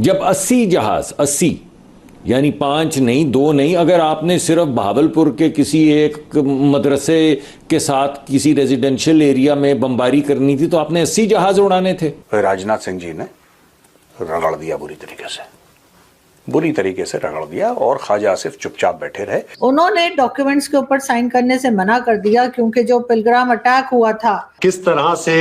जब 80 जहाज, 80 यानी 5 नहीं 2 नहीं, अगर आपने सिर्फ भावलपुर के किसी एक मदरसे के साथ किसी रेजिडेंशियल एरिया में बमबारी करनी थी तो आपने 80 जहाज उड़ाने थे। राजनाथ सिंह जी ने रगड़ दिया बुरी तरीके से रगड़ दिया और ख्वाजा आसिफ चुपचाप बैठे रहे। उन्होंने डॉक्यूमेंट्स के ऊपर साइन करने से मना कर दिया क्योंकि जो पिलग्राम अटैक हुआ था, किस तरह से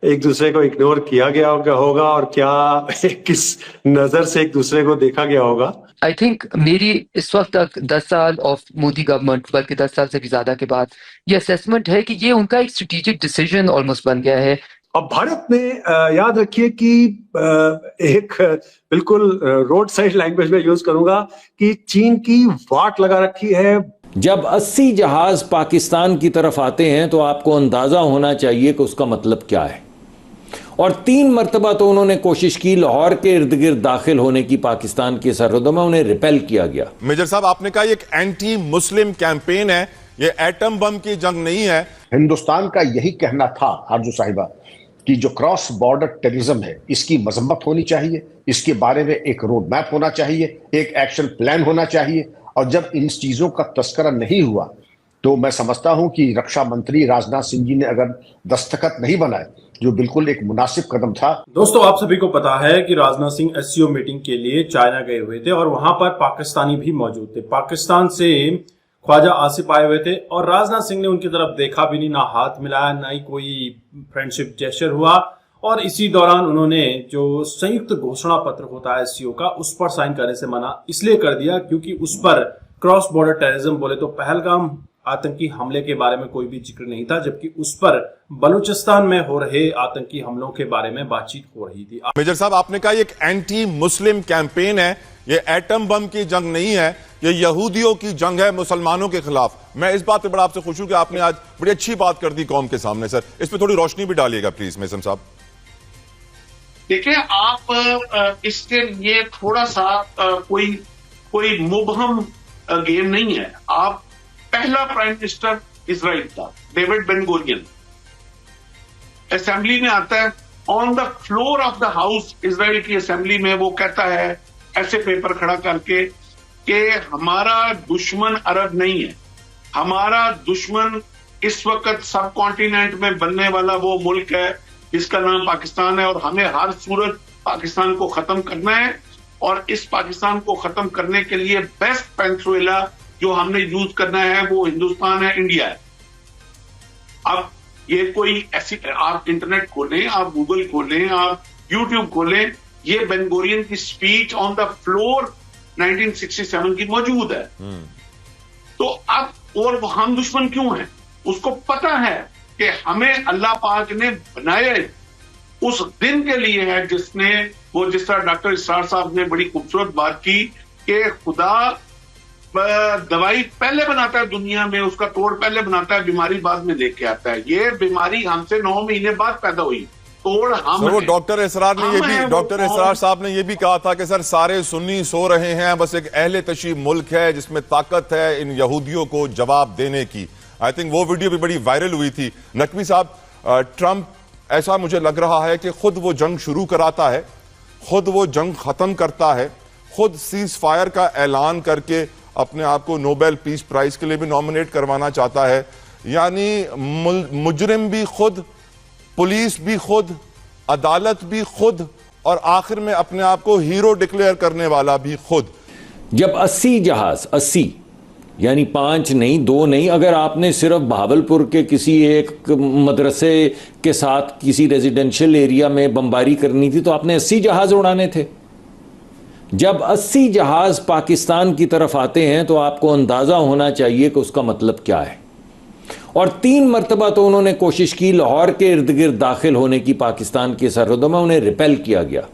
एक दूसरे को इग्नोर किया गया होगा और क्या किस नजर से एक दूसरे को देखा गया होगा। आई थिंक मेरी इस वक्त तक 10 साल ऑफ मोदी गवर्नमेंट, बल्कि 10 साल से भी ज्यादा के बाद ये असेसमेंट है कि ये उनका एक स्ट्रेटेजिक डिसीजन ऑलमोस्ट बन गया है। अब भारत में याद रखिए कि एक बिल्कुल रोड साइड लैंग्वेज में यूज करूंगा कि चीन की वाट लगा रखी है। जब 80 जहाज पाकिस्तान की तरफ आते हैं तो आपको अंदाजा होना चाहिए कि उसका मतलब क्या है। और 3 मरतबा तो उन्होंने कोशिश की लाहौर के इर्द गिर्द दाखिल होने की पाकिस्तान की सरहदों में, उन्हें रिपेल किया गया। मेजर साहब, आपने कहा एक एंटी मुस्लिम कैंपेन है, ये एटम बम की जंग नहीं है। हिंदुस्तान का यही कहना था आरजू साहिबा कि जो क्रॉस बॉर्डर टेररिज्म है इसकी मजम्मत होनी चाहिए, इसके बारे में एक रोड मैप होना चाहिए, एक एक्शन प्लान होना चाहिए। और जब इन चीजों का तस्करा नहीं हुआ तो मैं समझता हूं कि रक्षा मंत्री राजनाथ सिंह जी ने अगर दस्तखत नहीं बनाए, जो बिल्कुल एक मुनासिब कदम था। दोस्तों, आप सभी को पता है कि राजनाथ सिंह एससीओ मीटिंग के लिए चाइना गए हुए थे और वहां पर पाकिस्तानी भी मौजूद थे। पाकिस्तान से ख्वाजा आसिफ आए हुए थे और राजनाथ सिंह ने उनकी तरफ देखा भी नहीं, ना हाथ मिलाया, ना ही कोई फ्रेंडशिप जेस्चर हुआ। और इसी दौरान उन्होंने जो संयुक्त घोषणा पत्र होता है एससीओ का, उस पर साइन करने से मना इसलिए कर दिया क्योंकि उस पर क्रॉस बॉर्डर टेररिज्म बोले तो पहलगाम आतंकी हमले के बारे में कोई भी जिक्र नहीं था, जबकि उस पर बलूचिस्तान में हो रहे आतंकी हमलों के बारे में बातचीत हो रही थी। मेजर साहब, आपने कहा एक एंटी मुस्लिम कैंपेन है, ये एटम बम की जंग नहीं है, ये यहूदियों की जंग है मुसलमानों के खिलाफ। मैं इस बात पे बड़ा आपसे खुश हूं कि आपने आज बड़ी अच्छी बात कर दी कौम के सामने। सर, इस पे थोड़ी रोशनी भी डालिएगा प्लीज मेसम साहब। देखिए, आप इसके लिए थोड़ा सा कोई मुबहम गेम नहीं है। आप पहला प्राइम मिनिस्टर इजराइल था, डेविड बेन गुरियन, असेंबली में आता है, on the floor of the house Israel की असेंबली में वो कहता है ऐसे पेपर खड़ा करके कि हमारा दुश्मन अरब नहीं है, हमारा दुश्मन इस वक्त सब कॉन्टिनेंट में बनने वाला वो मुल्क है जिसका नाम पाकिस्तान है और हमें हर सूरत पाकिस्तान को खत्म करना है। और इस पाकिस्तान को खत्म करने के लिए बेस्ट पेंसुएला जो हमने यूज करना है वो हिंदुस्तान है, इंडिया है। अब ये कोई ऐसी, आप इंटरनेट खोलें, आप गूगल खोलें, आप यूट्यूब खोलें, ये बेन गुरियन की स्पीच ऑन द फ्लोर 1967 की मौजूद है। तो अब और वो हम दुश्मन क्यों हैं? उसको पता है कि हमें अल्लाह पाक ने बनाया उस दिन के लिए है जिसने वो, जिस तरह डॉक्टर इसरार साहब ने बड़ी खूबसूरत बात की कि खुदा दवाई पहले बनाता है दुनिया में, उसका तोड़ पहले बनाता है, बीमारी बाद में लेके आता है। ये बीमारी हमसे 9 महीने बाद पैदा हुई, तोड़ हम। वो डॉक्टर इसरार ने ये भी, डॉक्टर इसरार साहब ने ये भी कहा था कि सर सारे सुन्नी सो रहे हैं, बस एक अहले तशीब मुल्क है जिसमें ताकत है इन यहूदियों को जवाब देने की। आई थिंक वो वीडियो भी बड़ी वायरल हुई थी। नकवी साहब, ट्रंप ऐसा मुझे लग रहा है कि खुद वो जंग शुरू कराता है, खुद वो जंग खत्म करता है, खुद सीज फायर का ऐलान करके अपने आप को नोबेल पीस प्राइज के लिए भी नॉमिनेट करवाना चाहता है। यानी मुजरिम भी खुद, पुलिस भी खुद, अदालत भी खुद, और आखिर में अपने आप को हीरो डिक्लेयर करने वाला भी खुद। जब 80 जहाज, 80 यानी 5 नहीं 2 नहीं, अगर आपने सिर्फ भावलपुर के किसी एक मदरसे के साथ किसी रेजिडेंशियल एरिया में बमबारी करनी थी तो आपने 80 जहाज उड़ाने थे। जब 80 जहाज पाकिस्तान की तरफ आते हैं तो आपको अंदाजा होना चाहिए कि उसका मतलब क्या है। और 3 मरतबा तो उन्होंने कोशिश की लाहौर के इर्द गिर्द दाखिल होने की पाकिस्तान की सरहदों में, उन्हें रिपेल किया गया।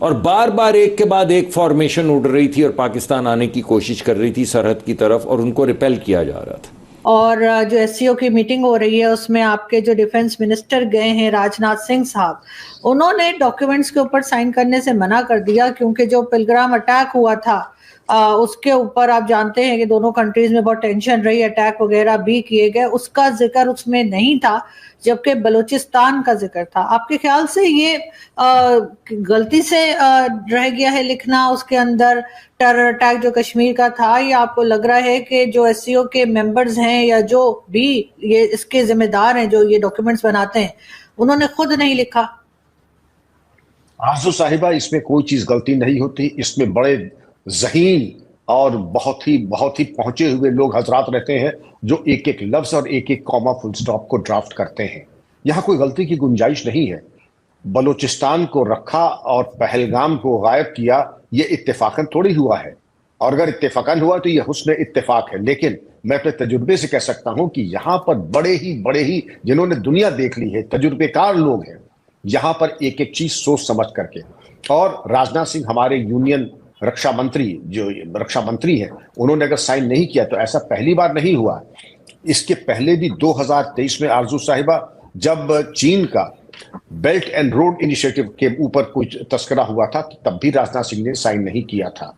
और बार बार एक के बाद एक फॉर्मेशन उड़ रही थी और पाकिस्तान आने की कोशिश कर रही थी सरहद की तरफ और उनको रिपेल किया जा रहा था। और जो एससीओ की मीटिंग हो रही है उसमें आपके जो डिफेंस मिनिस्टर गए हैं राजनाथ सिंह साहब, उन्होंने डॉक्यूमेंट्स के ऊपर साइन करने से मना कर दिया क्योंकि जो पिलग्राम अटैक हुआ था उसके ऊपर आप जानते हैं कि दोनों कंट्रीज में बहुत टेंशन रही, अटैक वगैरह भी किए गए, उसका जिक्र उसमें नहीं था, जबकि बलूचिस्तान का जिक्र था। आपके ख्याल से ये गलती से रह गया है लिखना उसके अंदर टेरर अटैक जो कश्मीर का था, या आपको लग रहा है कि जो एससीओ के मेंबर्स हैं या जो भी ये इसके जिम्मेदार हैं जो ये डॉक्यूमेंट्स बनाते हैं उन्होंने खुद नहीं लिखा? आरजू साहिबा, इसमें कोई चीज गलती नहीं होती। इसमें बड़े ज़हीन और बहुत ही पहुंचे हुए लोग हजरात रहते हैं जो एक एक लफ्ज और एक एक कॉमा फुल स्टॉप को ड्राफ्ट करते हैं। यहां कोई गलती की गुंजाइश नहीं है। बलूचिस्तान को रखा और पहलगाम को गायब किया, ये इत्तेफाकन थोड़ी हुआ है, और अगर इत्तेफाकन हुआ तो ये हुस्न इत्तेफाक है। लेकिन मैं अपने तजुर्बे से कह सकता हूं कि यहां पर बड़े ही जिन्होंने दुनिया देख ली है, तजुर्बेकार लोग हैं, यहां पर एक एक चीज सोच समझ करके। और राजनाथ सिंह हमारे यूनियन रक्षा मंत्री हैं, उन्होंने अगर साइन नहीं किया तो ऐसा पहली बार नहीं हुआ। इसके पहले भी 2023 में आरजू साहिबा, जब चीन का बेल्ट एंड रोड इनिशिएटिव के ऊपर कुछ तस्करा हुआ था, तब भी राजनाथ सिंह ने साइन नहीं किया था,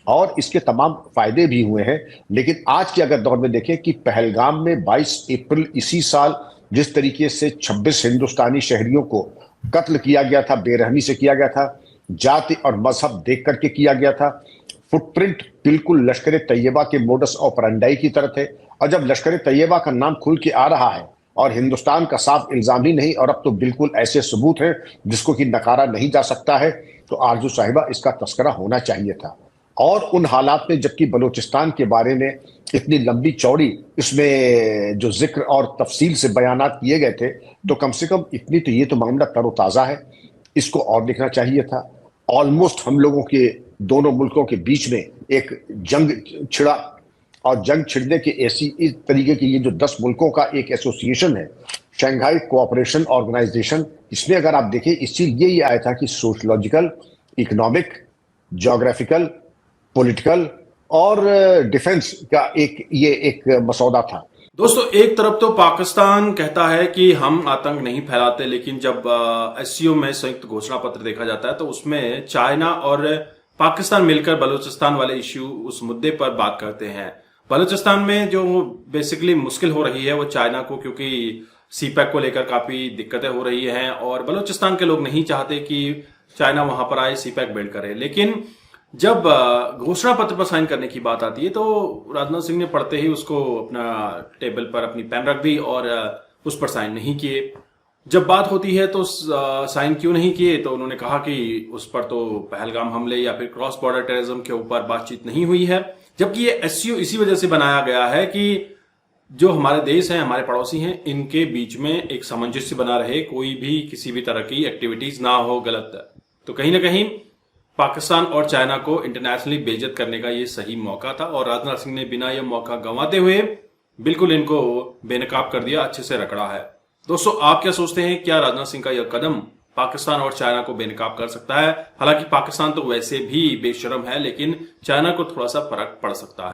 और इसके तमाम फायदे भी हुए हैं। लेकिन आज के अगर दौर में देखें कि पहलगाम में 22 अप्रैल इसी साल जिस तरीके से 26 हिंदुस्तानी शहरियों को कत्ल किया गया था, बेरहमी से किया गया था, जाति और मजहब देख करके किया गया था, फुटप्रिंट बिल्कुल लश्कर तैयबा के मोडस ऑपरेंडाई की तरह थे। और जब लश्कर तैयबा का नाम खुल के आ रहा है और हिंदुस्तान का साफ इल्जाम ही नहीं और अब तो बिल्कुल ऐसे सबूत हैं जिसको कि नकारा नहीं जा सकता है, तो आरजू साहिबा इसका तस्करा होना चाहिए था। और उन हालात में जबकि बलूचिस्तान के बारे में इतनी लंबी चौड़ी इसमें जो जिक्र और तफसील से बयानात किए गए थे, तो कम से कम इतनी तो ये तो मामला तरोताज़ा है, इसको और लिखना चाहिए था। ऑलमोस्ट हम लोगों के दोनों मुल्कों के बीच में एक जंग छिड़ा, और जंग छिड़ने के इस तरीके की ये जो 10 मुल्कों का एक एसोसिएशन है, शंघाई कोऑपरेशन ऑर्गेनाइजेशन, इसमें अगर आप देखें इससे यही आया था कि सोशलॉजिकल, इकोनॉमिक, ज्योग्राफिकल, पॉलिटिकल और डिफेंस का एक मसौदा था। दोस्तों, एक तरफ तो पाकिस्तान कहता है कि हम आतंक नहीं फैलाते, लेकिन जब एससीओ में संयुक्त घोषणा पत्र देखा जाता है तो उसमें चाइना और पाकिस्तान मिलकर बलूचिस्तान वाले इश्यू, उस मुद्दे पर बात करते हैं। बलूचिस्तान में जो बेसिकली मुश्किल हो रही है वो चाइना को, क्योंकि सीपैक को लेकर काफी दिक्कतें हो रही हैं और बलूचिस्तान के लोग नहीं चाहते कि चाइना वहां पर आए, सीपैक बिल्ड करे। लेकिन जब घोषणा पत्र पर साइन करने की बात आती है तो राजनाथ सिंह ने पढ़ते ही उसको अपना टेबल पर अपनी पेन रख दी और उस पर साइन नहीं किए। जब बात होती है तो साइन क्यों नहीं किए, तो उन्होंने कहा कि उस पर तो पहलगाम हमले या फिर क्रॉस बॉर्डर टेररिज्म के ऊपर बातचीत नहीं हुई है। जबकि ये एससीओ इसी वजह से बनाया गया है कि जो हमारे देश हैं, हमारे पड़ोसी हैं, इनके बीच में एक सामंजस्य बना रहे, कोई भी किसी भी तरह की एक्टिविटीज ना हो गलत। तो कहीं ना कहीं पाकिस्तान और चाइना को इंटरनेशनली बेइज्जत करने का ये सही मौका था, और राजनाथ सिंह ने बिना ये मौका गंवाते हुए बिल्कुल इनको बेनकाब कर दिया, अच्छे से रगड़ा है। दोस्तों, आप क्या सोचते हैं, क्या राजनाथ सिंह का यह कदम पाकिस्तान और चाइना को बेनकाब कर सकता है? हालांकि पाकिस्तान तो वैसे भी बेशरम है, लेकिन चाइना को थोड़ा सा फर्क पड़ सकता है।